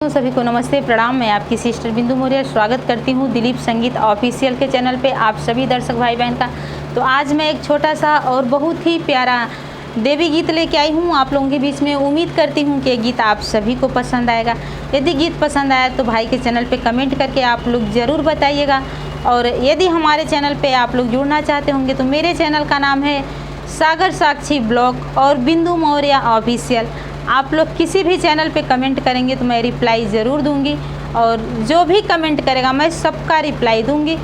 तो सभी को नमस्ते प्रणाम। मैं आपकी सिस्टर बिंदु मौर्य स्वागत करती हूं दिलीप संगीत ऑफिशियल के चैनल पे आप सभी दर्शक भाई बहन का। तो आज मैं एक छोटा सा और बहुत ही प्यारा देवी गीत लेके आई हूं आप लोगों के बीच में। उम्मीद करती हूं कि ये गीत आप सभी को पसंद आएगा। यदि गीत पसंद आया तो भाई के चैनल पे कमेंट करके आप लोग ज़रूर बताइएगा। और यदि हमारे चैनल पर आप लोग जुड़ना चाहते होंगे तो मेरे चैनल का नाम है सागर साक्षी ब्लॉग और बिंदु मौर्य ऑफिशियल। आप लोग किसी भी चैनल पे कमेंट करेंगे तो मैं रिप्लाई ज़रूर दूंगी और जो भी कमेंट करेगा मैं सबका रिप्लाई दूंगी।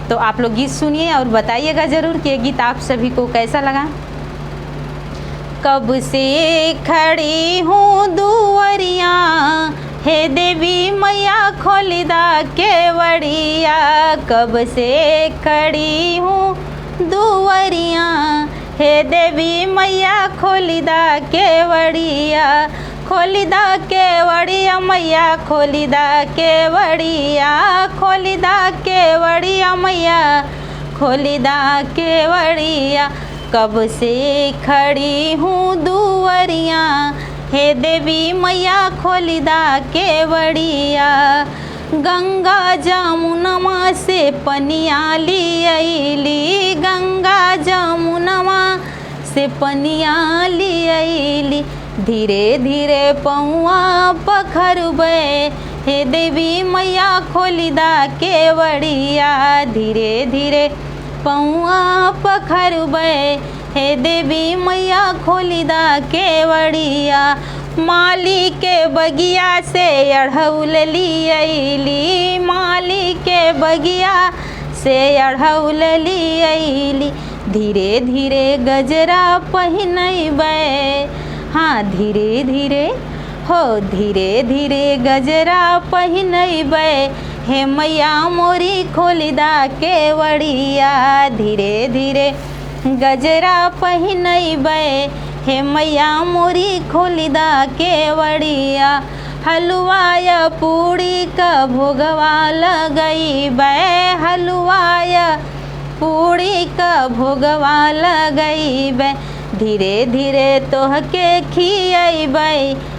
तो आप लोग गीत सुनिए और बताइएगा ज़रूर कि ये गीत आप सभी को कैसा लगा। कब से खड़ी हूँ दुआरिया हे देवी मैया खोलिदा केवड़िया। कब से खड़ी हूँ दुआरिया हे देवी मैया खोलिदा केवड़िया। खोलिदा केवड़िया मैया खोलिदा केवड़िया। खोलिदा केवड़िया मैया खोलिदा केवड़िया। कब से खड़ी हूँ दुआरिया हे देवी मैया खोलिदा केवड़िया। गंगा जमुनमा से पनिया लियली। गंगा जमुनमा से पनिया लियली। धीरे धीरे पौआ पखरबे हे देवी मैया खोलिदा केवड़िया। धीरे धीरे पौआ पखरबे हे देवी मैया खोलिदा केवड़िया। माली के बगिया से अढ़ौल लियली। माली के बगिया से अढ़ौल लियली। धीरे धीरे गजरा पहिनबे। हाँ धीरे धीरे हो धीरे धीरे गजरा पहिनबे हे मैया मोरी खोलिदा केवड़िया। धीरे धीरे गजरा पहिनबे हे मैया मोरी खोलिदा केवड़िया। हलवाया पूड़ी का भोगवा लगइबे। हलवाया पूड़ी का भोगवा लगइबे। धीरे धीरे तोहके खियबे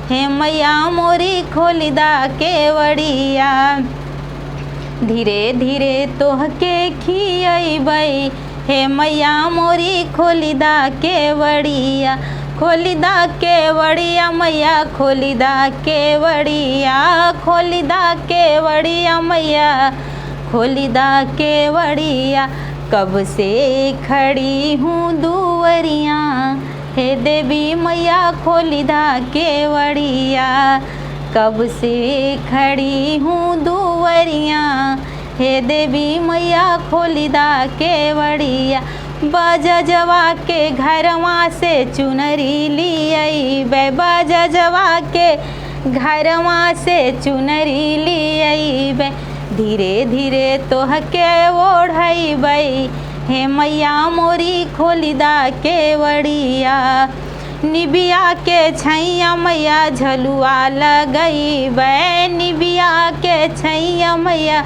हे मैया मोरी खोलिदा केवड़िया। धीरे धीरे तोहके खियबे हे मैया मोरी खोलिदा केवड़िया। खोलिदा केवड़िया मैया खोलिदा केवड़िया। खोलिदा केवड़िया मैया खोलिदा केवड़िया। कब से खड़ी हूँ दुआरिया हे देवी मैया खोलिदा केवड़िया। कब से खड़ी हूँ दुआरिया हे देवी मैया खोलिदा केवड़िया। बाजा जवा के घरवा से चुनरी लियबे। बाजा जवा के घरवा से चुनरी लियबे। धीरे धीरे तोहके ओढ़बे हे मैया मोरी खोलिदा केवड़िया। निबिया के छैया मैया झलुआ लगइबे। निबिया के छैया मैया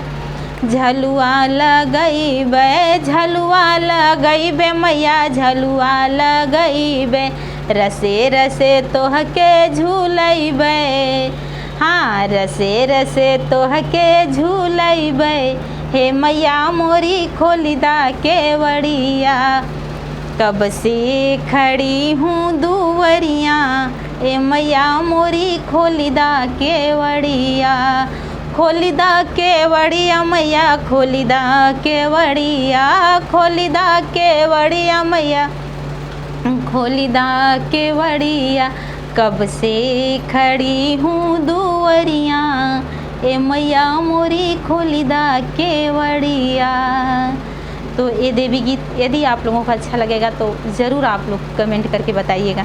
झलुआ लगइबे। झलुआ लगइबे मैया झलुआ लगइबे। रसे रसे तोहके झूलइबे। हाँ रसे रसे तोहके झूलइबे हे मैया मोरी खोलिदा केवड़िया। कब से खड़ी हूँ दुआरिया ए मैया मोरी खोलिदा केवड़िया। खोलिदा केवड़िया मैया खोलिदा केवड़िया। खोलिदा केवड़िया मैया खोलिदा केवड़िया। कब से खड़ी हूँ दुआरिया ए मैया मोरी खोलिदा केवड़िया। तो ये देवी गीत यदि आप लोगों को अच्छा लगेगा तो ज़रूर आप लोग कमेंट करके बताइएगा।